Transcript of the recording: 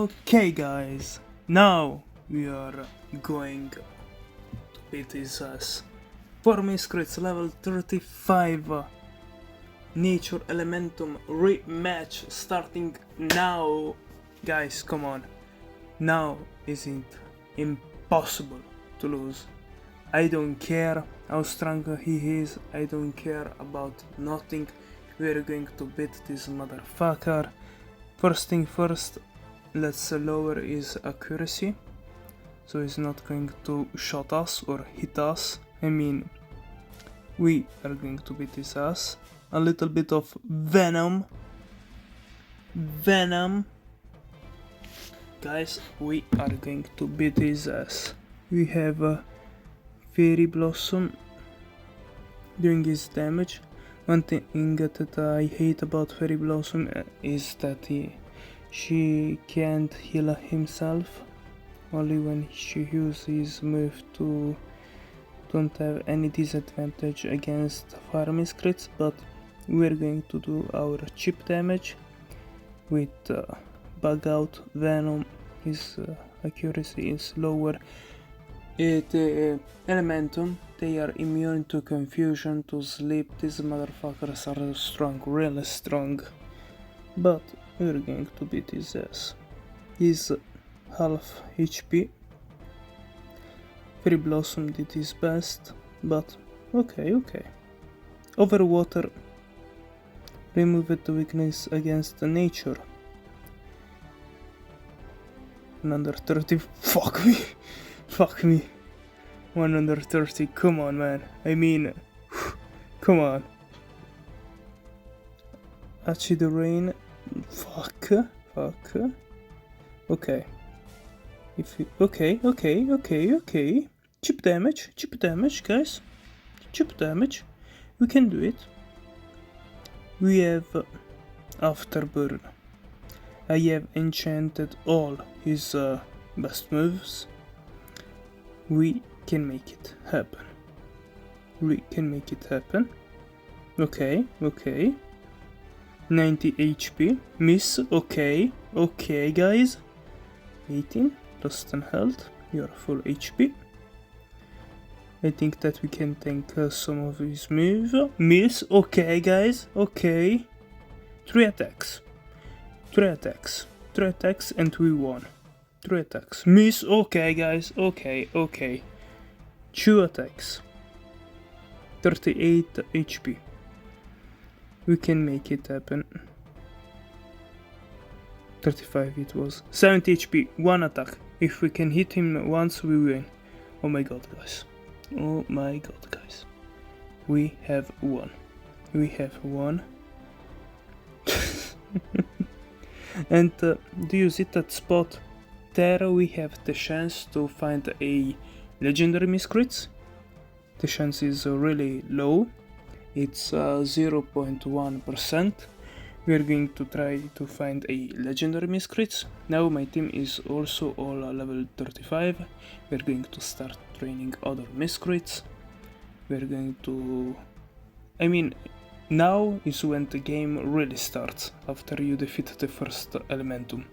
Okay guys, now we are going to beat his ass. For Miscrits level 35 Nature Elementum rematch starting now. Guys, come on. Now isn't impossible to lose. I don't care how strong he is, I don't care about nothing. We're going to beat this motherfucker. First thing first, let's lower his accuracy, so he's not going to shot us or hit us. I mean, we are going to beat his ass. A little bit of venom. Guys, we are going to beat his ass. We have a Fairy Blossom doing his damage. One thing that I hate about Fairy Blossom is that she can't heal himself. Only when she uses his move to don't have any disadvantage against fire Miscrits, but we're going to do our chip damage with Bug Out, Venom. His accuracy is lower. Elementum, they are immune to confusion, to sleep. These motherfuckers are strong, really strong. But we're going to beat his ass. He's half HP. Fairy Blossom did his best, but okay. Overwater. Remove the weakness against the nature. Another 30. Fuck me. 130. Come on, man. I mean, come on. Acid Rain. Fuck. Okay. Okay. Chip damage, guys. Chip damage. We can do it. We have Afterburn. I have enchanted all his best moves. We can make it happen. Okay. 90 HP. Miss. Okay, guys. 18 plus 10 health. You're full HP. I think that we can tank some of his moves. Miss. Okay, guys. Okay. 3 attacks. And we won. 3 attacks. Miss. Okay, guys. Okay. 2 attacks. 38 HP. We can make it happen. 35 it was. 70 HP. 1 attack. If we can hit him once, we win. Oh my god, guys. We have won. And do you see that spot? There we have the chance to find a legendary Miscrits. The chance is really low. It's 0.1%. We are going to try to find a legendary Miscrits. Now my team is also all level 35. We're going to start training other Miscrits. We're going to... now is when the game really starts, after you defeat the first Elementum.